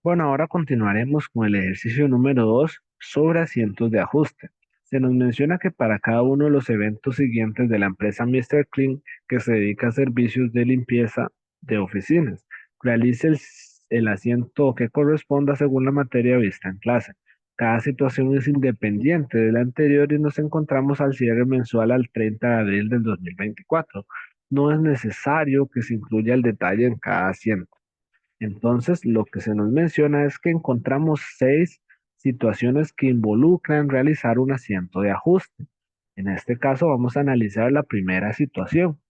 Bueno, ahora continuaremos con el ejercicio número 2 sobre asientos de ajuste. Se nos menciona que para cada uno de los eventos siguientes de la empresa Mr. Clean, que se dedica a servicios de limpieza de oficinas, realice el asiento que corresponda según la materia vista en clase. Cada situación es independiente de la anterior y nos encontramos al cierre mensual al 30 de abril del 2024. No es necesario que se incluya el detalle en cada asiento. Entonces, lo que se nos menciona es que encontramos 6 situaciones que involucran realizar un asiento de ajuste. En este caso, vamos a analizar la primera situación.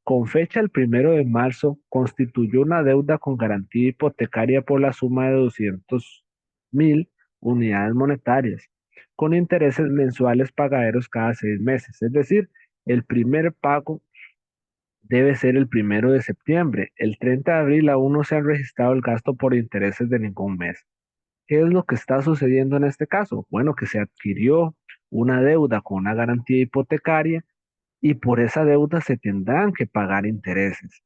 Con fecha el 1 de marzo, constituyó una deuda con garantía hipotecaria por la suma de 200.000 unidades monetarias, con intereses mensuales pagaderos cada 6 meses. Es decir, el primer pago debe ser el 1 de septiembre. El 30 de abril aún no se ha registrado el gasto por intereses de ningún mes. ¿Qué es lo que está sucediendo en este caso? Bueno, que se adquirió una deuda con una garantía hipotecaria y por esa deuda se tendrán que pagar intereses.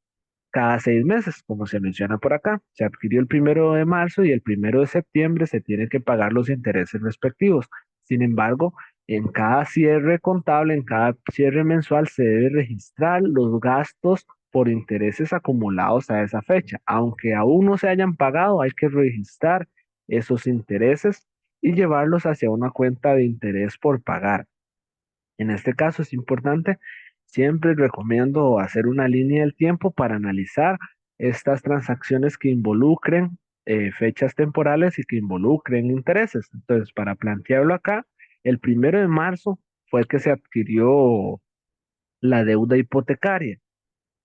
Cada 6 meses, como se menciona por acá, se adquirió el 1 de marzo y el 1 de septiembre se tienen que pagar los intereses respectivos. Sin embargo, en cada cierre contable, en cada cierre mensual, se debe registrar los gastos por intereses acumulados a esa fecha. Aunque aún no se hayan pagado, hay que registrar esos intereses y llevarlos hacia una cuenta de interés por pagar. En este caso es importante, siempre recomiendo hacer una línea del tiempo para analizar estas transacciones que involucren fechas temporales y que involucren intereses. Entonces, para plantearlo acá, el 1 de marzo fue que se adquirió la deuda hipotecaria.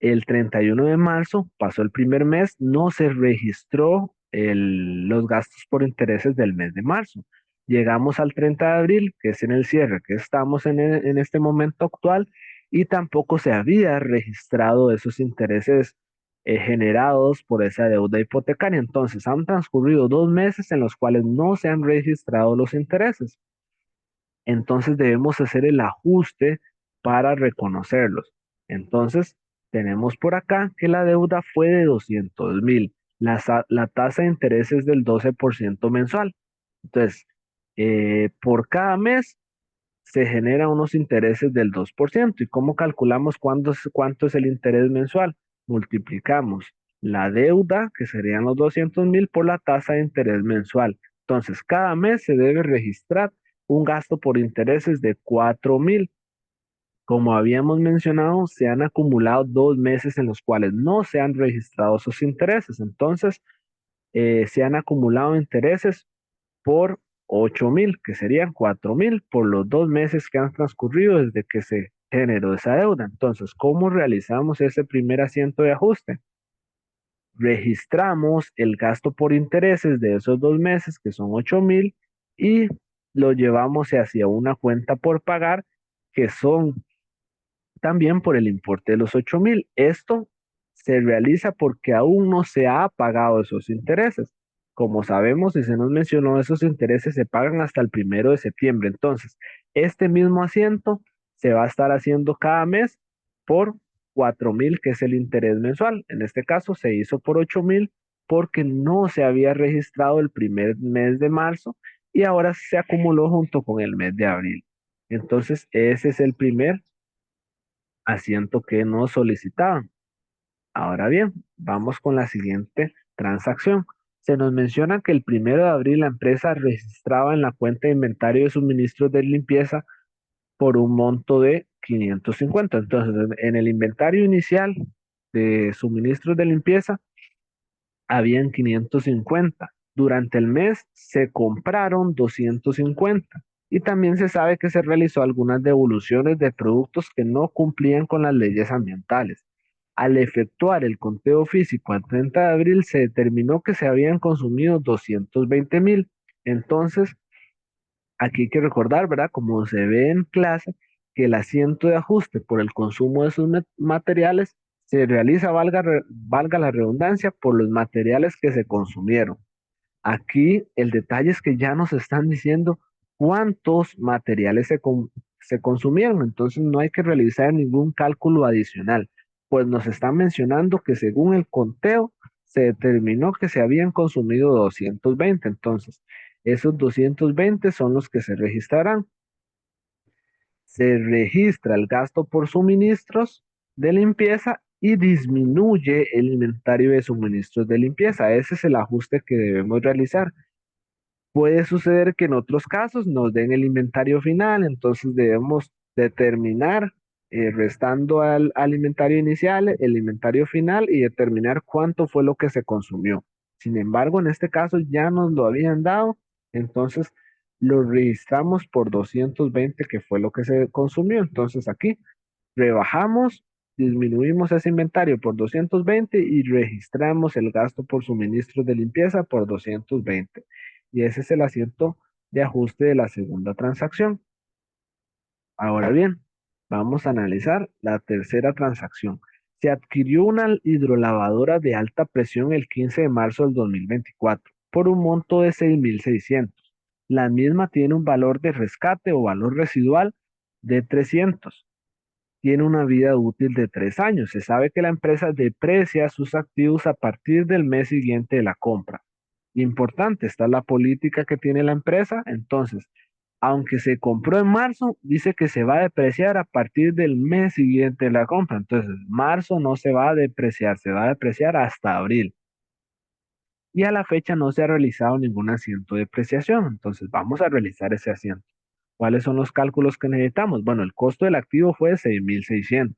El 31 de marzo pasó el primer mes, no se registró los gastos por intereses del mes de marzo. Llegamos al 30 de abril, que es en el cierre que estamos en este momento actual, y tampoco se había registrado esos intereses generados por esa deuda hipotecaria. Entonces, han transcurrido 2 meses en los cuales no se han registrado los intereses. Entonces debemos hacer el ajuste para reconocerlos. Entonces, tenemos por acá que la deuda fue de 200.000. La tasa de interés es del 12% mensual. Entonces, por cada mes se generan unos intereses del 2%. ¿Y cómo calculamos cuánto es el interés mensual? Multiplicamos la deuda, que serían los 200.000, por la tasa de interés mensual. Entonces, cada mes se debe registrar un gasto por intereses de 4.000. Como habíamos mencionado, se han acumulado 2 meses en los cuales no se han registrado esos intereses. Entonces, se han acumulado intereses por 8.000, que serían 4.000 por los 2 meses que han transcurrido desde que se generó esa deuda. Entonces, ¿cómo realizamos ese primer asiento de ajuste? Registramos el gasto por intereses de esos 2 meses, que son 8.000, y lo llevamos hacia una cuenta por pagar, que son también por el importe de los 8.000. Esto se realiza porque aún no se ha pagado esos intereses. Como sabemos y se nos mencionó, esos intereses se pagan hasta el 1 de septiembre. Entonces, este mismo asiento se va a estar haciendo cada mes por 4.000, que es el interés mensual. En este caso se hizo por 8.000 porque no se había registrado el primer mes de marzo y ahora se acumuló junto con el mes de abril. Entonces, ese es el primer asiento que nos solicitaban. Ahora bien, vamos con la siguiente transacción. Se nos menciona que el 1 de abril la empresa registraba en la cuenta de inventario de suministros de limpieza por un monto de 550. Entonces, en el inventario inicial de suministros de limpieza habían 550. Durante el mes se compraron 250 y también se sabe que se realizó algunas devoluciones de productos que no cumplían con las leyes ambientales. Al efectuar el conteo físico al 30 de abril se determinó que se habían consumido 220.000. Entonces, aquí hay que recordar, ¿verdad? Como se ve en clase, que el asiento de ajuste por el consumo de esos materiales se realiza, valga la redundancia, por los materiales que se consumieron. Aquí el detalle es que ya nos están diciendo cuántos materiales se consumieron, entonces no hay que realizar ningún cálculo adicional, pues nos están mencionando que según el conteo se determinó que se habían consumido 220. Entonces, esos 220 son los que se registrarán. Se registra el gasto por suministros de limpieza y disminuye el inventario de suministros de limpieza. Ese es el ajuste que debemos realizar. Puede suceder que en otros casos nos den el inventario final, entonces debemos determinar, restando al inventario inicial, el inventario final y determinar cuánto fue lo que se consumió. Sin embargo, en este caso ya nos lo habían dado, entonces lo registramos por 220 que fue lo que se consumió. Entonces aquí rebajamos, disminuimos ese inventario por 220 y registramos el gasto por suministros de limpieza por 220. Y ese es el asiento de ajuste de la segunda transacción. Ahora bien, vamos a analizar la tercera transacción. Se adquirió una hidrolavadora de alta presión el 15 de marzo del 2024 por un monto de 6.600. La misma tiene un valor de rescate o valor residual de 300. Tiene una vida útil de 3 años. Se sabe que la empresa deprecia sus activos a partir del mes siguiente de la compra. Importante, está la política que tiene la empresa. Entonces, aunque se compró en marzo, dice que se va a depreciar a partir del mes siguiente de la compra. Entonces, marzo no se va a depreciar, se va a depreciar hasta abril. Y a la fecha no se ha realizado ningún asiento de depreciación. Entonces, vamos a realizar ese asiento. ¿Cuáles son los cálculos que necesitamos? Bueno, el costo del activo fue de 6.600.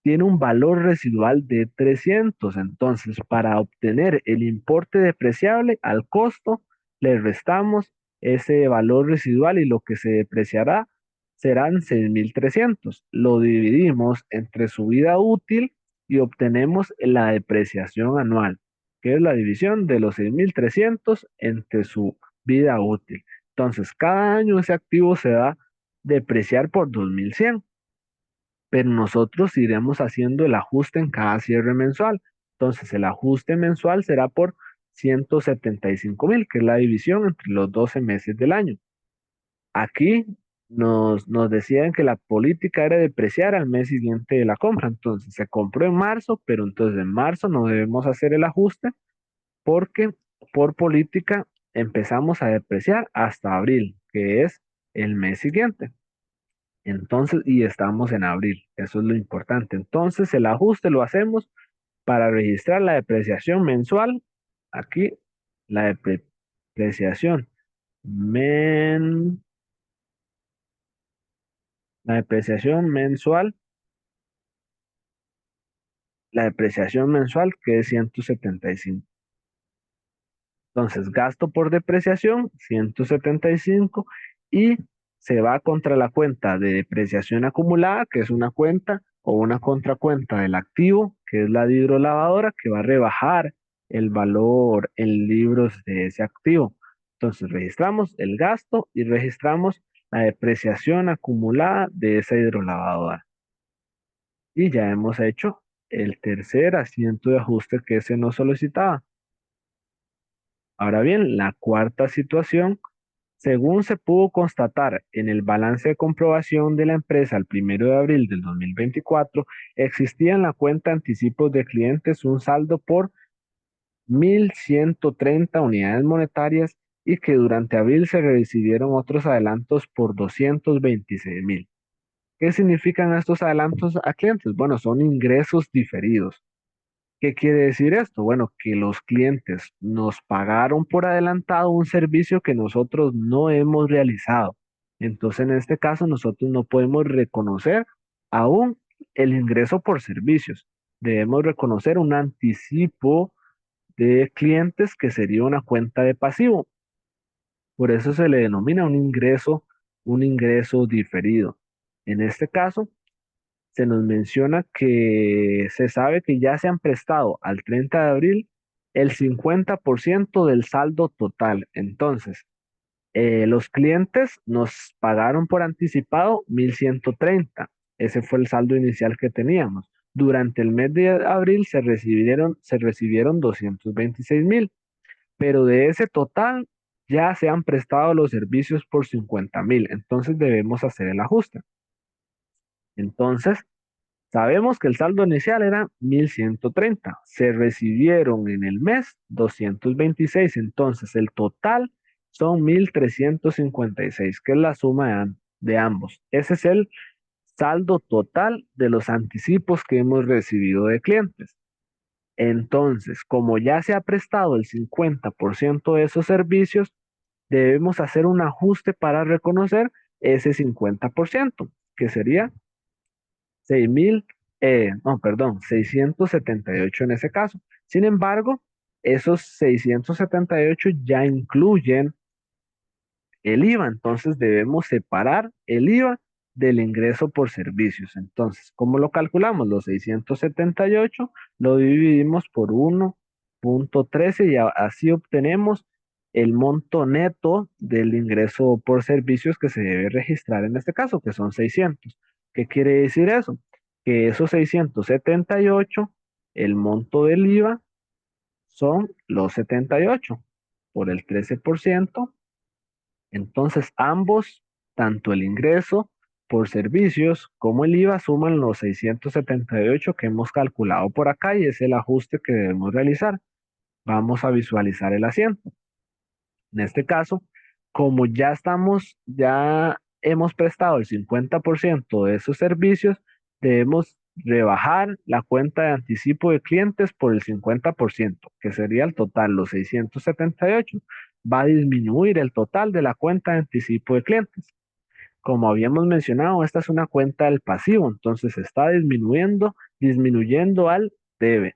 Tiene un valor residual de 300. Entonces, para obtener el importe depreciable al costo, le restamos ese valor residual y lo que se depreciará serán 6.300. Lo dividimos entre su vida útil y obtenemos la depreciación anual, que es la división de los 6.300 entre su vida útil. Entonces, cada año ese activo se va a depreciar por 2.100, pero nosotros iremos haciendo el ajuste en cada cierre mensual. Entonces, el ajuste mensual será por 175.000, que es la división entre los 12 meses del año. Aquí nos decían que la política era depreciar al mes siguiente de la compra. Entonces, se compró en marzo, pero entonces en marzo no debemos hacer el ajuste porque por política empezamos a depreciar hasta abril, que es el mes siguiente. Entonces, y estamos en abril, eso es lo importante. Entonces, el ajuste lo hacemos para registrar la depreciación mensual. Aquí, la depreciación men, la depreciación mensual, la depreciación mensual que es 175. Entonces, gasto por depreciación, 175, y se va contra la cuenta de depreciación acumulada, que es una cuenta o una contracuenta del activo, que es la de hidrolavadora, que va a rebajar el valor en libros de ese activo. Entonces, registramos el gasto y registramos la depreciación acumulada de esa hidrolavadora. Y ya hemos hecho el tercer asiento de ajuste que se nos solicitaba. Ahora bien, la cuarta situación, según se pudo constatar en el balance de comprobación de la empresa el 1 de abril del 2024, existía en la cuenta anticipos de clientes un saldo por 1.130 unidades monetarias y que durante abril se recibieron otros adelantos por 226.000. ¿Qué significan estos adelantos a clientes? Bueno, son ingresos diferidos. ¿Qué quiere decir esto? Bueno, que los clientes nos pagaron por adelantado un servicio que nosotros no hemos realizado. Entonces, en este caso, nosotros no podemos reconocer aún el ingreso por servicios. Debemos reconocer un anticipo de clientes que sería una cuenta de pasivo. Por eso se le denomina un ingreso diferido. En este caso, se nos menciona que se sabe que ya se han prestado al 30 de abril el 50% del saldo total. Entonces, los clientes nos pagaron por anticipado 1.130. Ese fue el saldo inicial que teníamos. Durante el mes de abril se recibieron 226.000, pero de ese total ya se han prestado los servicios por 50.000. Entonces debemos hacer el ajuste. Entonces, Sabemos que el saldo inicial era 1.130. Se recibieron en el mes 226. Entonces el total son 1.356, que es la suma de ambos. Ese es el saldo total de los anticipos que hemos recibido de clientes. Entonces, como ya se ha prestado el 50% de esos servicios, debemos hacer un ajuste para reconocer ese 50%, que sería 6.000, no, perdón, 678 en ese caso. Sin embargo, esos 678 ya incluyen el IVA, entonces debemos separar el IVA del ingreso por servicios. Entonces, ¿cómo lo calculamos? Los 678 lo dividimos por 1.13 y así obtenemos el monto neto del ingreso por servicios que se debe registrar en este caso, que son 600. ¿Qué quiere decir eso? Que esos 678, el monto del IVA son los 78 por el 13%. Entonces, ambos, tanto el ingreso por servicios como el IVA, suman los 678 que hemos calculado por acá y es el ajuste que debemos realizar. Vamos a visualizar el asiento. En este caso, como ya hemos prestado el 50% de esos servicios, debemos rebajar la cuenta de anticipo de clientes por el 50%, que sería el total, los 678. Va a disminuir el total de la cuenta de anticipo de clientes. Como habíamos mencionado, esta es una cuenta del pasivo, entonces está disminuyendo al debe.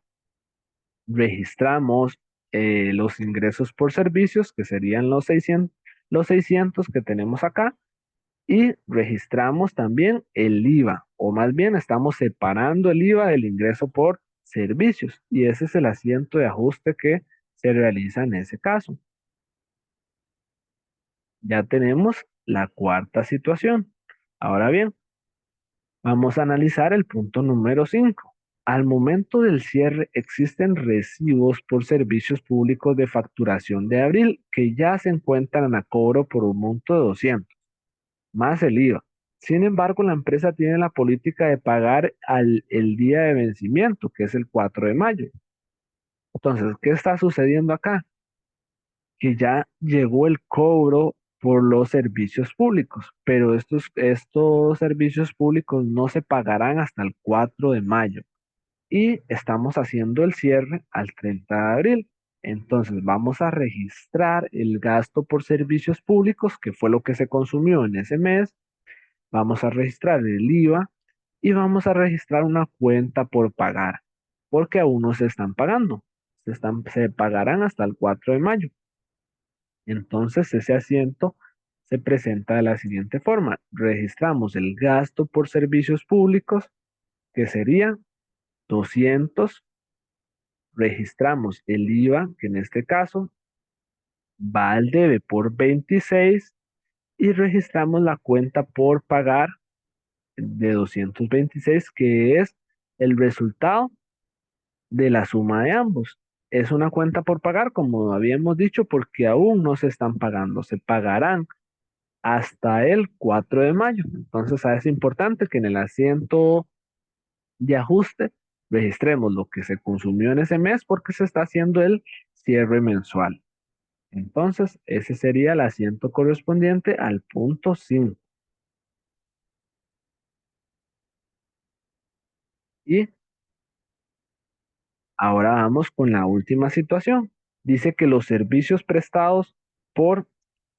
Registramos los ingresos por servicios, que serían los 600 que tenemos acá, y registramos también el IVA, o más bien estamos separando el IVA del ingreso por servicios, y ese es el asiento de ajuste que se realiza en ese caso. Ya tenemos la cuarta situación. Ahora bien, vamos a analizar el punto número 5. Al momento del cierre existen recibos por servicios públicos de facturación de abril que ya se encuentran a cobro por un monto de 200, más el IVA. Sin embargo, la empresa tiene la política de pagar el día de vencimiento, que es el 4 de mayo. Entonces, ¿qué está sucediendo acá? Que ya llegó el cobro por los servicios públicos, pero estos servicios públicos no se pagarán hasta el 4 de mayo y estamos haciendo el cierre al 30 de abril. Entonces vamos a registrar el gasto por servicios públicos, que fue lo que se consumió en ese mes. Vamos a registrar el IVA y vamos a registrar una cuenta por pagar, porque aún no se están pagando. Se pagarán hasta el 4 de mayo. Entonces ese asiento se presenta de la siguiente forma. Registramos el gasto por servicios públicos, que sería 200. Registramos el IVA, que en este caso va al debe por 26, y registramos la cuenta por pagar de 226, que es el resultado de la suma de ambos. Es una cuenta por pagar, como habíamos dicho, porque aún no se están pagando. Se pagarán hasta el 4 de mayo. Entonces, es importante que en el asiento de ajuste registremos lo que se consumió en ese mes porque se está haciendo el cierre mensual. Entonces, ese sería el asiento correspondiente al punto 5. Y ahora vamos con la última situación. Dice que los servicios prestados por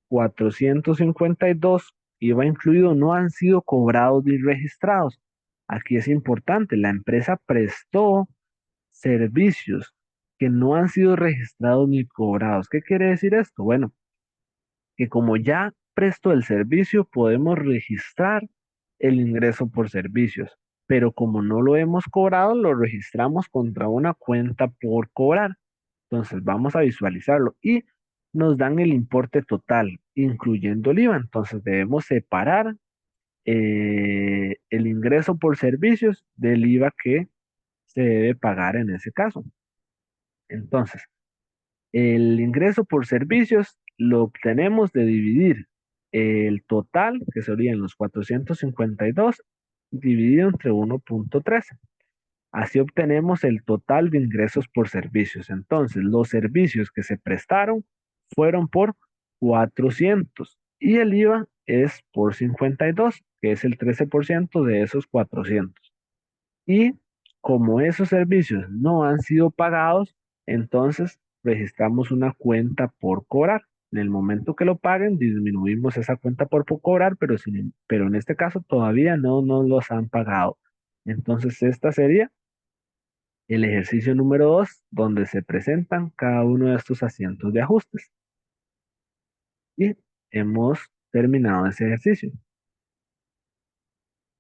452 IVA incluido no han sido cobrados ni registrados. Aquí es importante, la empresa prestó servicios que no han sido registrados ni cobrados. ¿Qué quiere decir esto? Bueno, que como ya prestó el servicio, podemos registrar el ingreso por servicios, pero como no lo hemos cobrado, lo registramos contra una cuenta por cobrar. Entonces vamos a visualizarlo y nos dan el importe total, incluyendo el IVA. Entonces debemos separar el ingreso por servicios del IVA que se debe pagar en ese caso. Entonces, el ingreso por servicios lo obtenemos de dividir el total, que serían los 452, dividido entre 1.13. Así obtenemos el total de ingresos por servicios. Entonces, los servicios que se prestaron fueron por 400 y el IVA es por 52, que es el 13% de esos 400. Y como esos servicios no han sido pagados, entonces registramos una cuenta por cobrar. En el momento que lo paguen, disminuimos esa cuenta por cobrar, pero en este caso todavía no nos los han pagado. Entonces, esta sería el ejercicio número 2, donde se presentan cada uno de estos asientos de ajustes. Y hemos terminado ese ejercicio.